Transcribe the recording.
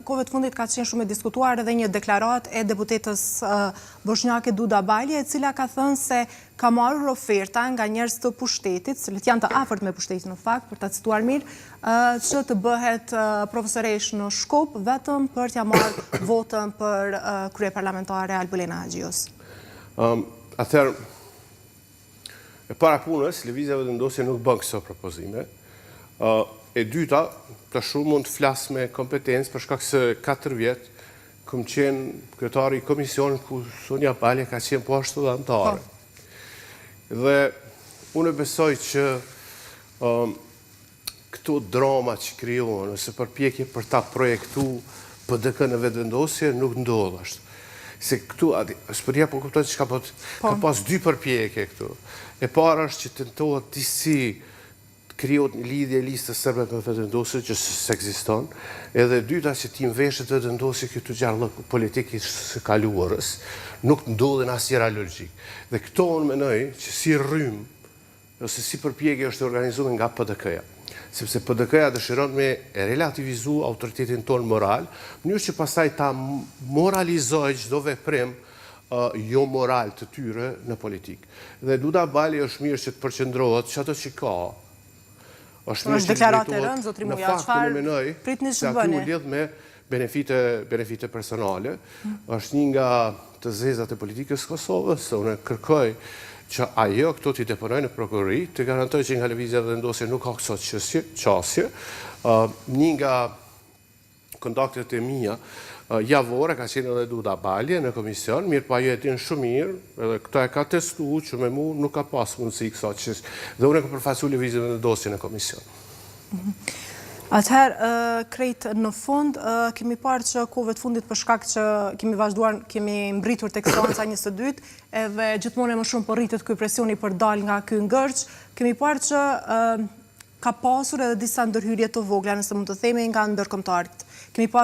kohëve të fundit ka qenë shumë e diskutuar edhe një deklarat e deputetës bosnjake Duda Balje, e cila ka thënë se ka marrur oferta nga njerëz të pushtetit, cilët janë të afërt me pushtetin në fakt, për ta cituar mirë, që të bëhet profesoresh në Shkup vetëm për t'ja marrë votën për kryeparlamentare Albulena Haxhios. Atëherë, e para punës, lëvizja vendosje nuk bën këto propozime. E dyta, të shumë mund të flasë me kompetencë për shkak se 4 vjetë këm qenë kryetari i komisionit ku Sonja Balje ka qenë poshtë dhe antare. Dhe unë besoj që këto drama që krijohen ose përpjekje për ta projektu PDK në vetëvendosje nuk ndodh ashtu. Se këtu, shpëria po kuptoj që ka pas 2 përpjekje këtu. E para është që tentohet disi krijohet një lidhje listës serbe me vetëvendosje që s'ekziston, edhe dyta që ti mveshet vetëvendosje këtu gjallë politikë së kaluarës, nuk ndodhin asnjëra logjik. Dhe këto unë mendoj që si rrym ose si përpjekje është organizuar nga PDK-ja. Sepse PDK-ja dëshiron me relativizu autoritetin tonë moral, mënyrë që pastaj ta moralizojë çdo veprim jo moral të tyre në politikë. Dhe Duda Balje është mirë që të përqendrohet që ato që ka është deklaratë e rëndë, zotri Muja, çfarë pritni që të bëni? Atu lidh me benefite personale, është një nga të zezat e politikës Kosovës, se unë kërkoj që ajo këto t'i deponoj në prokurori, të garantoj që nga lëvizja vendosje nuk ka kësot qasje. Një nga kontaktet e mia javore ka qenë edhe Duda Balje në komision, mirë pa ju e din shumë mirë, edhe këto e ka testu që me mu nuk ka pas mundësi kësot që dhe unë e ka përfasu lëvizjen vendosje në komision. Atëherë, krejt në fund, kemi parë që kohëve të fundit për shkak që kemi vazhduar, kemi mbritur tek seanca 1-2, edhe gjithmonë e më shumë po rritet ky presioni për dal nga ky ngërç, kemi parë që ka pasur edhe disa ndërhyrje të vogla, nëse mund të themi, nga ndërkombëtarët. Kemi